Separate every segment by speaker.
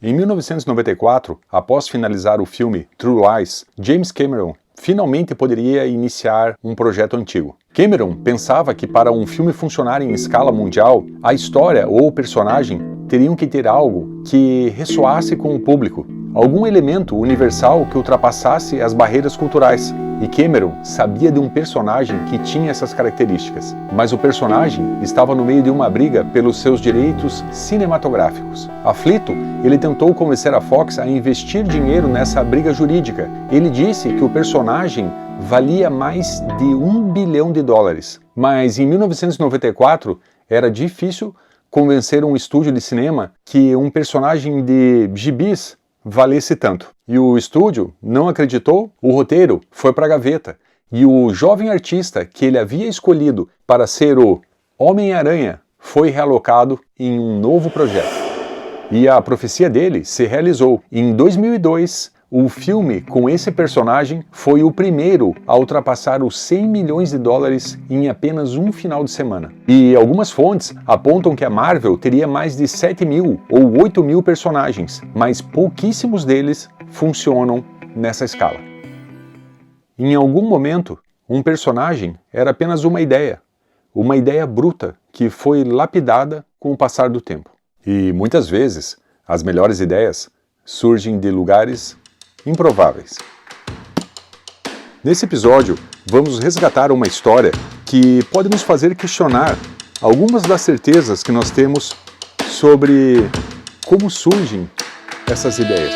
Speaker 1: Em 1994, após finalizar o filme True Lies, James Cameron finalmente poderia iniciar um projeto antigo. Cameron pensava que para um filme funcionar em escala mundial, a história ou o personagem teriam que ter algo que ressoasse com o público, algum elemento universal que ultrapassasse as barreiras culturais. E Cameron sabia de um personagem que tinha essas características, mas o personagem estava no meio de uma briga pelos seus direitos cinematográficos. Aflito, ele tentou convencer a Fox a investir dinheiro nessa briga jurídica. Ele disse que o personagem valia mais de $1 bilhão. Mas em 1994 era difícil convencer um estúdio de cinema que um personagem de gibis valesse tanto. E o estúdio não acreditou, o roteiro foi para a gaveta. E o jovem artista que ele havia escolhido para ser o Homem-Aranha foi realocado em um novo projeto. E a profecia dele se realizou. Em 2002, o filme com esse personagem foi o primeiro a ultrapassar os $100 milhões em apenas um final de semana. E algumas fontes apontam que a Marvel teria mais de 7.000 ou 8.000 personagens, mas pouquíssimos deles funcionam nessa escala. Em algum momento, um personagem era apenas uma ideia bruta que foi lapidada com o passar do tempo. E muitas vezes, as melhores ideias surgem de lugares improváveis. Nesse episódio, vamos resgatar uma história que pode nos fazer questionar algumas das certezas que nós temos sobre como surgem essas ideias.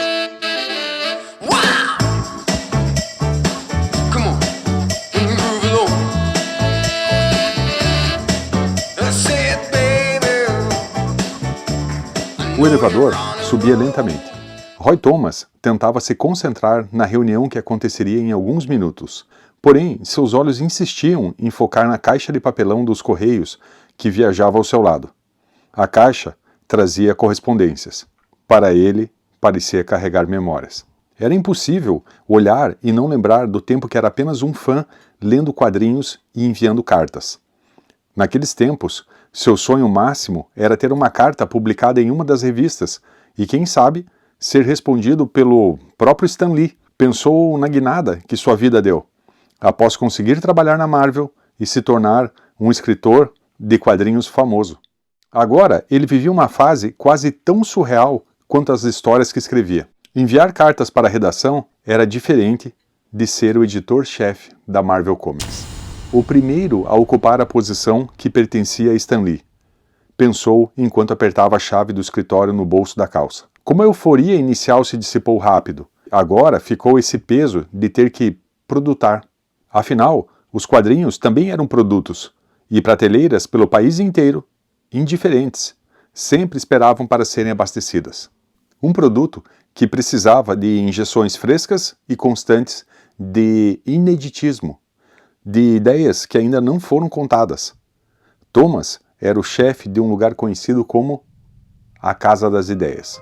Speaker 1: O elevador subia lentamente. Roy Thomas tentava se concentrar na reunião que aconteceria em alguns minutos. Porém, seus olhos insistiam em focar na caixa de papelão dos correios que viajava ao seu lado. A caixa trazia correspondências. Para ele, parecia carregar memórias. Era impossível olhar e não lembrar do tempo que era apenas um fã lendo quadrinhos e enviando cartas. Naqueles tempos, seu sonho máximo era ter uma carta publicada em uma das revistas e, quem sabe, ser respondido pelo próprio Stan Lee. Pensou na guinada que sua vida deu, após conseguir trabalhar na Marvel e se tornar um escritor de quadrinhos famoso. Agora, ele vivia uma fase quase tão surreal quanto as histórias que escrevia. Enviar cartas para a redação era diferente de ser o editor-chefe da Marvel Comics. O primeiro a ocupar a posição que pertencia a Stan Lee. Pensou enquanto apertava a chave do escritório no bolso da calça. Como a euforia inicial se dissipou rápido, agora ficou esse peso de ter que produtar. Afinal, os quadrinhos também eram produtos, e prateleiras pelo país inteiro, indiferentes, sempre esperavam para serem abastecidas. Um produto que precisava de injeções frescas e constantes de ineditismo, de ideias que ainda não foram contadas. Thomas era o chefe de um lugar conhecido como a Casa das Ideias.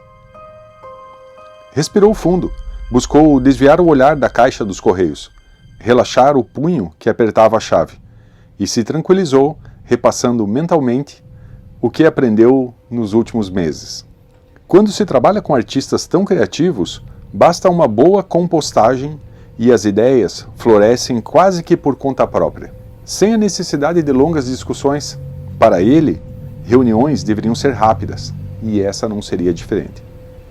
Speaker 1: Respirou fundo, buscou desviar o olhar da caixa dos correios, relaxar o punho que apertava a chave, e se tranquilizou, repassando mentalmente o que aprendeu nos últimos meses. Quando se trabalha com artistas tão criativos, basta uma boa compostagem e as ideias florescem quase que por conta própria, sem a necessidade de longas discussões. Para ele, reuniões deveriam ser rápidas, e essa não seria diferente.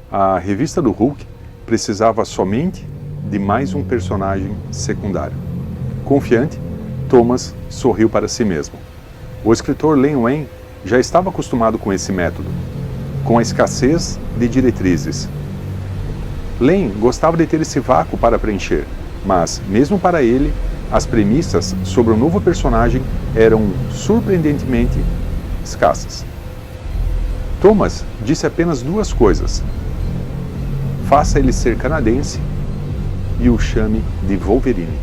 Speaker 1: A revista do Hulk precisava somente de mais um personagem secundário. Confiante, Thomas sorriu para si mesmo. O escritor Len Wein já estava acostumado com esse método, com a escassez de diretrizes. Len gostava de ter esse vácuo para preencher, mas, mesmo para ele, as premissas sobre o novo personagem eram surpreendentemente escassas. Thomas disse apenas duas coisas. Faça ele ser canadense e o chame de Wolverine.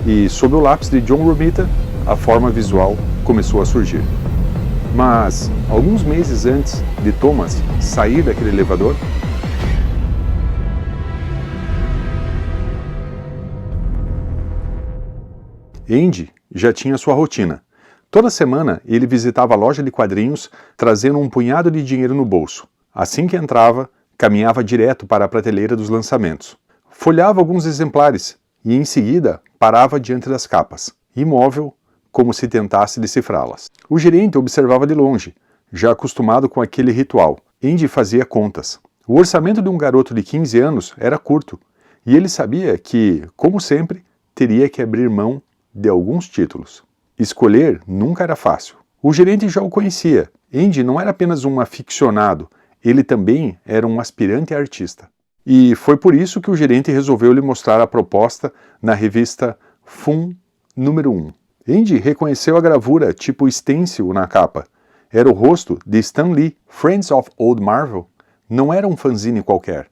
Speaker 1: E, sob o lápis de John Romita, a forma visual começou a surgir. Mas, alguns meses antes de Thomas sair daquele elevador, Andy já tinha sua rotina. Toda semana ele visitava a loja de quadrinhos trazendo um punhado de dinheiro no bolso. Assim que entrava, caminhava direto para a prateleira dos lançamentos. Folhava alguns exemplares e, em seguida, parava diante das capas, imóvel, como se tentasse decifrá-las. O gerente observava de longe, já acostumado com aquele ritual. Andy fazia contas. O orçamento de um garoto de 15 anos era curto, e ele sabia que, como sempre, teria que abrir mão de alguns títulos. Escolher nunca era fácil. O gerente já o conhecia. Andy não era apenas um aficionado, ele também era um aspirante artista. E foi por isso que o gerente resolveu lhe mostrar a proposta na revista Fun número 1. Andy reconheceu a gravura tipo stencil na capa. Era o rosto de Stan Lee. Friends of Old Marvel não era um fanzine qualquer.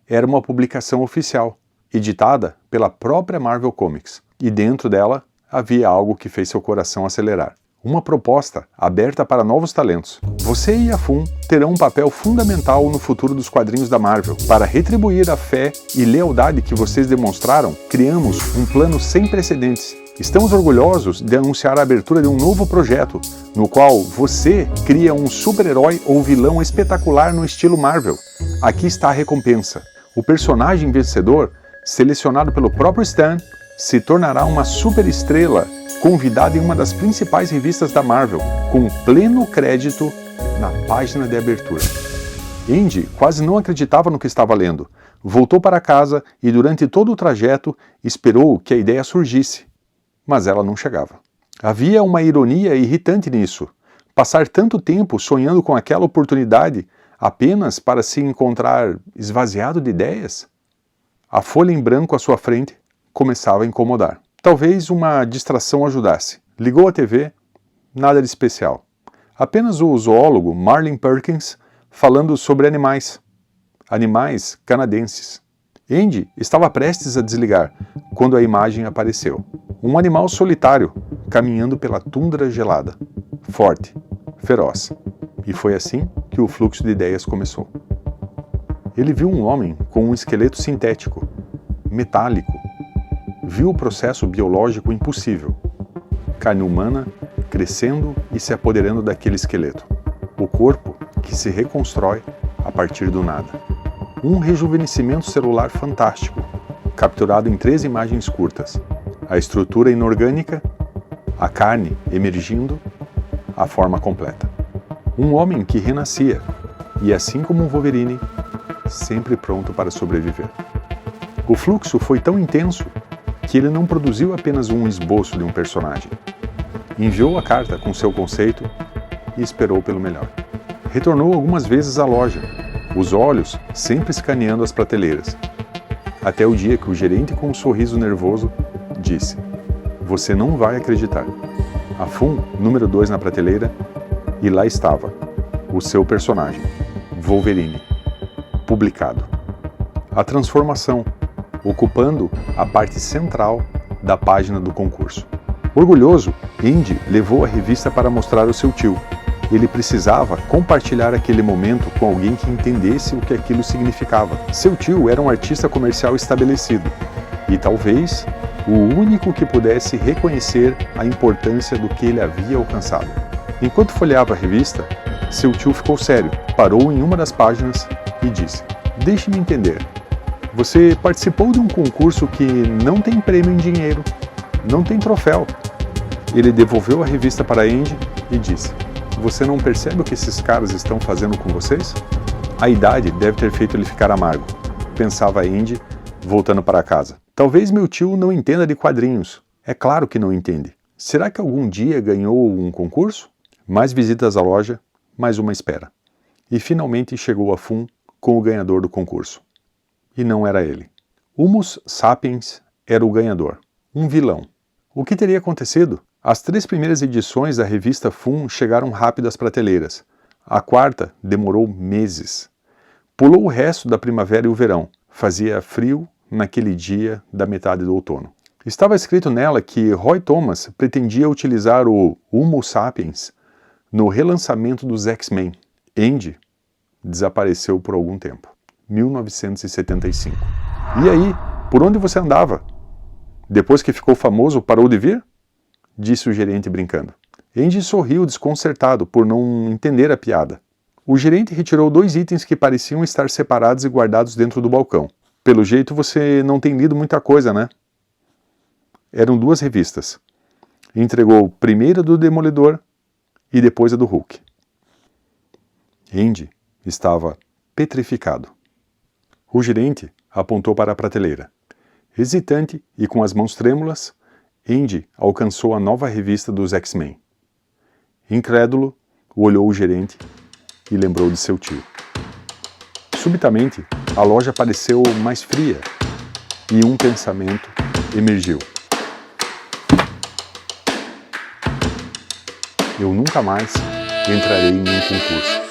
Speaker 1: Era uma publicação oficial, editada pela própria Marvel Comics. E dentro dela havia algo que fez seu coração acelerar. Uma proposta aberta para novos talentos. Você e a Fun terão um papel fundamental no futuro dos quadrinhos da Marvel. Para retribuir a fé e lealdade que vocês demonstraram, criamos um plano sem precedentes. Estamos orgulhosos de anunciar a abertura de um novo projeto, no qual você cria um super-herói ou vilão espetacular no estilo Marvel. Aqui está a recompensa. O personagem vencedor, selecionado pelo próprio Stan, se tornará uma super-estrela convidada em uma das principais revistas da Marvel, com pleno crédito na página de abertura. Andy quase não acreditava no que estava lendo. Voltou para casa e durante todo o trajeto esperou que a ideia surgisse. Mas ela não chegava. Havia uma ironia irritante nisso. Passar tanto tempo sonhando com aquela oportunidade apenas para se encontrar esvaziado de ideias? A folha em branco à sua frente começava a incomodar. Talvez uma distração ajudasse. Ligou a TV, nada de especial. Apenas o zoólogo Marlin Perkins falando sobre animais. Animais canadenses. Andy estava prestes a desligar quando a imagem apareceu. Um animal solitário, caminhando pela tundra gelada. Forte, feroz. E foi assim que o fluxo de ideias começou. Ele viu um homem com um esqueleto sintético, metálico. Viu o processo biológico impossível. Carne humana crescendo e se apoderando daquele esqueleto. O corpo que se reconstrói a partir do nada. Um rejuvenescimento celular fantástico, capturado em 3 imagens curtas. A estrutura inorgânica, a carne emergindo, a forma completa. Um homem que renascia, e assim como um Wolverine, sempre pronto para sobreviver. O fluxo foi tão intenso que ele não produziu apenas um esboço de um personagem. Enviou a carta com seu conceito e esperou pelo melhor. Retornou algumas vezes à loja, os olhos sempre escaneando as prateleiras. Até o dia que o gerente, com um sorriso nervoso, disse: "Você não vai acreditar." A Fun, número 2 na prateleira, e lá estava, o seu personagem, Wolverine, publicado. A transformação, ocupando a parte central da página do concurso. Orgulhoso, Andy levou a revista para mostrar ao seu tio. Ele precisava compartilhar aquele momento com alguém que entendesse o que aquilo significava. Seu tio era um artista comercial estabelecido e talvez o único que pudesse reconhecer a importância do que ele havia alcançado. Enquanto folheava a revista, seu tio ficou sério, parou em uma das páginas e disse: "Deixe-me entender. Você participou de um concurso que não tem prêmio em dinheiro, não tem troféu." Ele devolveu a revista para Andy e disse: "Você não percebe o que esses caras estão fazendo com vocês?" A idade deve ter feito ele ficar amargo, pensava Andy, voltando para casa. Talvez meu tio não entenda de quadrinhos. É claro que não entende. Será que algum dia ganhou um concurso? Mais visitas à loja, mais uma espera. E finalmente chegou a Fun com o ganhador do concurso. E não era ele. Humus Sapiens era o ganhador. Um vilão. O que teria acontecido? As 3 primeiras edições da revista Fun chegaram rápido às prateleiras. A 4ª demorou meses. Pulou o resto da primavera e o verão. Fazia frio naquele dia da metade do outono. Estava escrito nela que Roy Thomas pretendia utilizar o Homo Sapiens no relançamento dos X-Men. Andy desapareceu por algum tempo. 1975. E aí, por onde você andava? Depois que ficou famoso, parou de vir? Disse o gerente brincando. Andy sorriu desconcertado por não entender a piada. O gerente retirou 2 itens que pareciam estar separados e guardados dentro do balcão. Pelo jeito você não tem lido muita coisa, né? Eram 2 revistas. Entregou primeiro a do Demolidor e depois a do Hulk. Andy estava petrificado. O gerente apontou para a prateleira. Hesitante e com as mãos trêmulas, Andy alcançou a nova revista dos X-Men. Incrédulo, olhou o gerente e lembrou de seu tio. Subitamente, a loja pareceu mais fria e um pensamento emergiu. Eu nunca mais entrarei em um concurso.